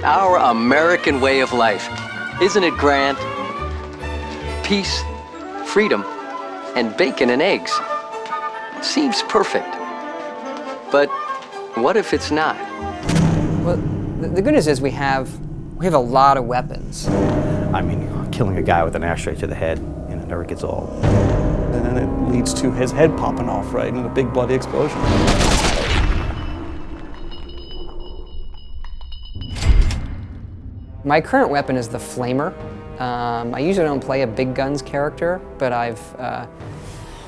Our American way of life. Isn't it grand? Peace, freedom, and bacon and eggs. Seems perfect. But what if it's not? Well, the good news is we have a lot of weapons. I mean, killing a guy with an ashtray to the head, it never gets old. And then it leads to his head popping off, right, in a big bloody explosion. My current weapon is the Flamer. I usually don't play a big guns character, but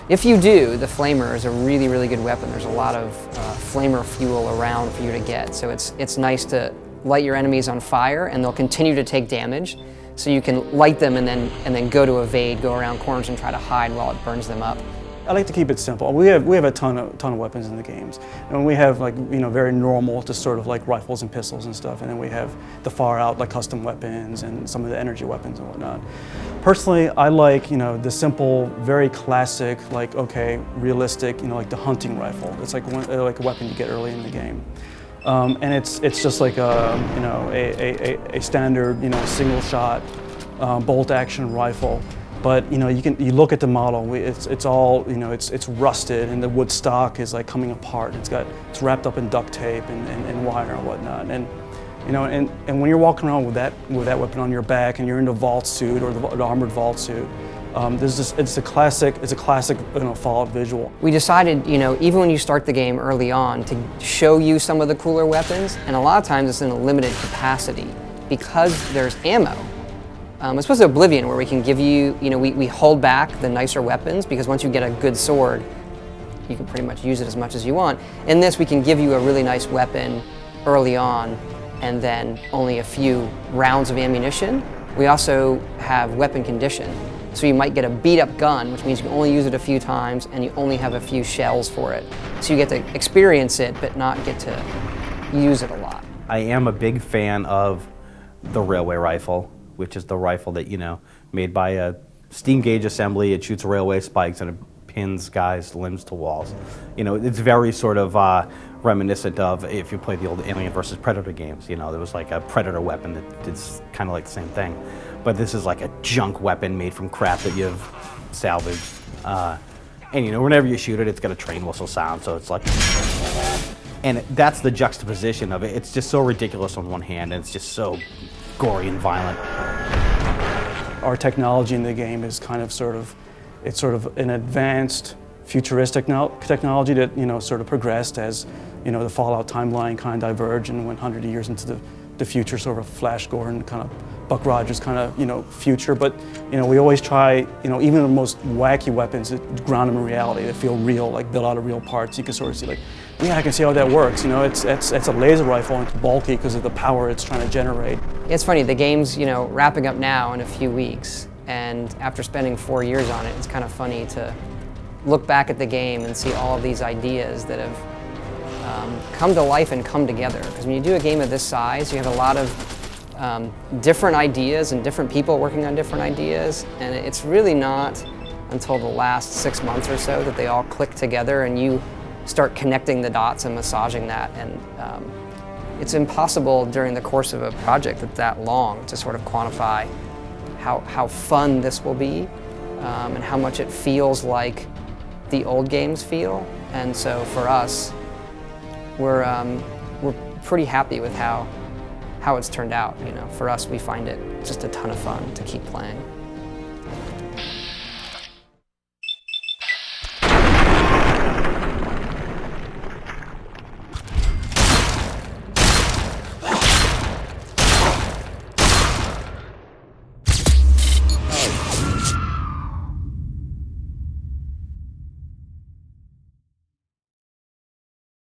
if you do, the Flamer is a really, really good weapon. There's a lot of Flamer fuel around for you to get, so it's nice to light your enemies on fire, and they'll continue to take damage. So you can light them and then go to evade, go around corners and try to hide while it burns them up. I like to keep it simple. We have a ton of weapons in the games, and we have very normal, just sort of like rifles and pistols and stuff, and then we have the far out like custom weapons and some of the energy weapons and whatnot. Personally, I like the simple, very classic, realistic, like the hunting rifle. It's like a weapon you get early in the game. And it's just like a standard single shot bolt action rifle. But you look at the model. It's all it's rusted, and the wood stock is like coming apart. It's wrapped up in duct tape and wire and whatnot. And and when you're walking around with that weapon on your back, and you're in the vault suit or the armored vault suit, it's a classic Fallout visual. We decided, even when you start the game early on, to show you some of the cooler weapons, and a lot of times it's in a limited capacity because there's ammo. It's supposed to Oblivion, where we can give you, we hold back the nicer weapons, because once you get a good sword, you can pretty much use it as much as you want. In this, we can give you a really nice weapon early on, and then only a few rounds of ammunition. We also have weapon condition. So you might get a beat-up gun, which means you can only use it a few times, and you only have a few shells for it. So you get to experience it, but not get to use it a lot. I am a big fan of the railway rifle, which is the rifle that, made by a steam gauge assembly. It shoots railway spikes and it pins guys' limbs to walls. It's very sort of reminiscent of, if you play the old Alien vs. Predator games, there was like a Predator weapon that did kind of like the same thing. But this is like a junk weapon made from crap that you've salvaged. And whenever you shoot it, it's got a train whistle sound, so it's like... And that's the juxtaposition of it. It's just so ridiculous on one hand, and it's just so gory and violent. Our technology in the game is sort of an advanced, futuristic technology that sort of progressed as the Fallout timeline kind of diverged and went 100 years into the future, sort of Flash Gordon kind of Buck Rogers kind of future. But we always try even the most wacky weapons that ground them in reality, that feel real, like built out of real parts. You can sort of see yeah, I can see how that works. It's a laser rifle, and it's bulky because of the power it's trying to generate. It's funny, the game's wrapping up now in a few weeks, and after spending 4 years on it, it's kind of funny to look back at the game and see all of these ideas that have come to life and come together. Because when you do a game of this size, you have a lot of different ideas and different people working on different ideas, and it's really not until the last 6 months or so that they all click together and you start connecting the dots and massaging that. And it's impossible during the course of a project that's that long to sort of quantify how fun this will be and how much it feels like the old games feel. And so for us, we're pretty happy with how it's turned out. For us, we find it just a ton of fun to keep playing.